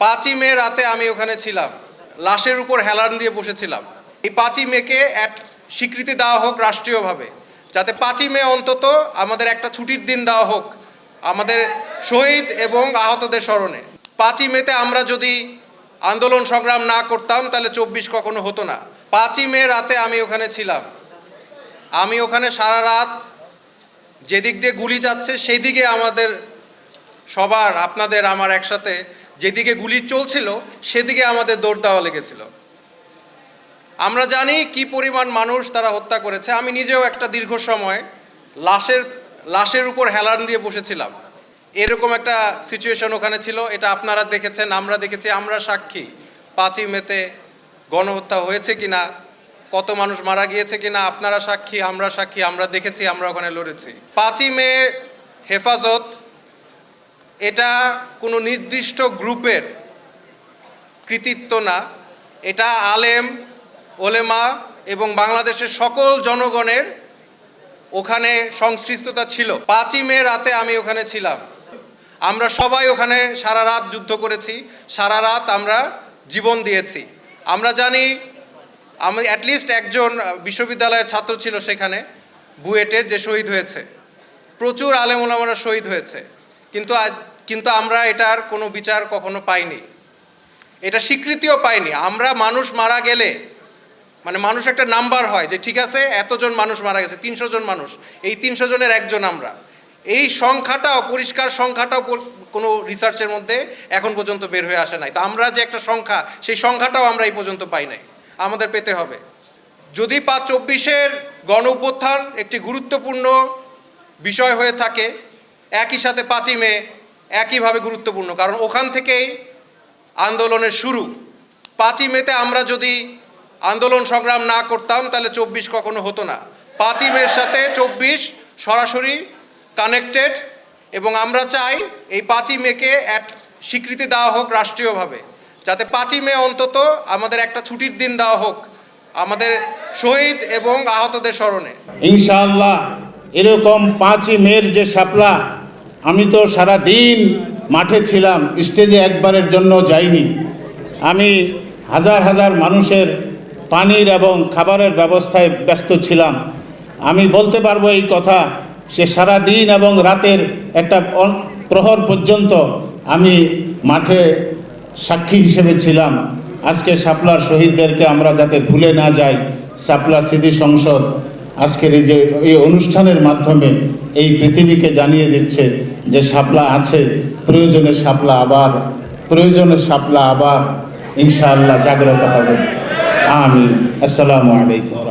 5ই মে রাতে আমি ওখানে ছিলাম, লাশের উপর হেলান দিয়ে বসেছিলাম। এই 5ই মেকে এক স্বীকৃতি দেওয়া হোক রাষ্ট্রীয়ভাবে, যাতে 5ই মে অন্তত আমাদের একটা ছুটির দিন দেওয়া হোক আমাদের শহীদ এবং আহতদের স্মরণে। 5ই মেতে আমরা যদি আন্দোলন সংগ্রাম না করতাম তাহলে 24 কখনো হতো না। 5ই মে রাতে আমি ওখানে ছিলাম, আমি ওখানে সারা রাত যেদিক দিয়ে গুলি যাচ্ছে সেই দিকে আমাদের সবার, আপনাদের আমার একসাথে যেদিকে গুলি চলছিল সেদিকে আমাদের দৌড় দেওয়া লেগেছিল। আমরা জানি কি পরিমাণ মানুষ তারা হত্যা করেছে। আমি নিজেও একটা দীর্ঘ সময় লাশের উপর হেলান দিয়ে বসেছিলাম। এরকম একটা সিচুয়েশন ওখানে ছিল। এটা আপনারা দেখেছেন, আমরা দেখেছি, আমরা সাক্ষী। 5ই মেতে গণহত্যা হয়েছে কিনা, কত মানুষ মারা গিয়েছে কিনা আপনারা সাক্ষী, আমরা সাক্ষী, আমরা দেখেছি, আমরা ওখানে লড়েছি। 5ই মে হেফাজত এটা কোনো নির্দিষ্ট গ্রুপের কৃতিত্ব না, এটা আলেম ওলেমা এবং বাংলাদেশের সকল জনগণের ওখানে সংশ্লিষ্টতা ছিল। 5ই মে রাতে আমি ওখানে ছিলাম, আমরা সবাই ওখানে সারা রাত যুদ্ধ করেছি, সারা রাত আমরা জীবন দিয়েছি। আমরা জানি আমি অ্যাটলিস্ট একজন বিশ্ববিদ্যালয়ের ছাত্র ছিল সেখানে, বুয়েটের, যে শহীদ হয়েছে। প্রচুর আলেম ওলামারা শহীদ হয়েছে, কিন্তু আমরা এটার কোনো বিচার কখনো পাইনি, এটা স্বীকৃতিও পাইনি। আমরা মানুষ মারা গেলে মানে মানুষ একটা নাম্বার হয় যে ঠিক আছে এতজন মানুষ মারা গেছে, 300 জন মানুষ, এই 300 জনের একজন আমরা। এই সংখ্যাটাও, পরিষ্কার সংখ্যাটাও কোনো রিসার্চের মধ্যে এখন পর্যন্ত বের হয়ে আসে নাই। তো আমরা যে একটা সংখ্যা, সেই সংখ্যাটাও আমরা এই পর্যন্ত পাই নাই, আমাদের পেতে হবে। যদি 5/24-এর গণ অভ্যুত্থান একটি গুরুত্বপূর্ণ বিষয় হয়ে থাকে, একই সাথে 5ই মে একইভাবে গুরুত্বপূর্ণ, কারণ ওখান থেকেই আন্দোলনের শুরু। 5ই মেতে আমরা যদি আন্দোলন সংগ্রাম না করতাম তাহলে 24 কখনো হতো না। 5ই মের সাথে 24 সরাসরি কানেক্টেড, এবং আমরা চাই এই 5ই মেকে এক স্বীকৃতি দেওয়া হোক রাষ্ট্রীয়ভাবে, যাতে 5ই মে অন্তত আমাদের একটা ছুটির দিন দেওয়া হোক আমাদের শহীদ এবং আহতদের স্মরণে। ইনশাআল্লাহ এরকম 5ই মের যে শাপলা, আমি তো সারা দিন মাঠে ছিলাম, স্টেজে একবারের জন্য যাইনি। আমি হাজার হাজার মানুষের পানির এবং খাবারের ব্যবস্থায় ব্যস্ত ছিলাম। আমি বলতে পারবো এই কথা, সে সারা দিন এবং রাতের একটা প্রহর পর্যন্ত আমি মাঠে সাক্ষী হিসেবে ছিলাম। আজকে শাপলার শহীদদেরকে আমরা যাতে ভুলে না যাই, শাপলা স্মৃতি সংসদ আজকের এই অনুষ্ঠানের মাধ্যমে এই পৃথিবীকে জানিয়ে দিচ্ছে যে শাপলা আছে, প্রয়োজনে শাপলা আবার ইনশাআল্লাহ জাগ্রত হবে। আমিন। আসসালামু আলাইকুম।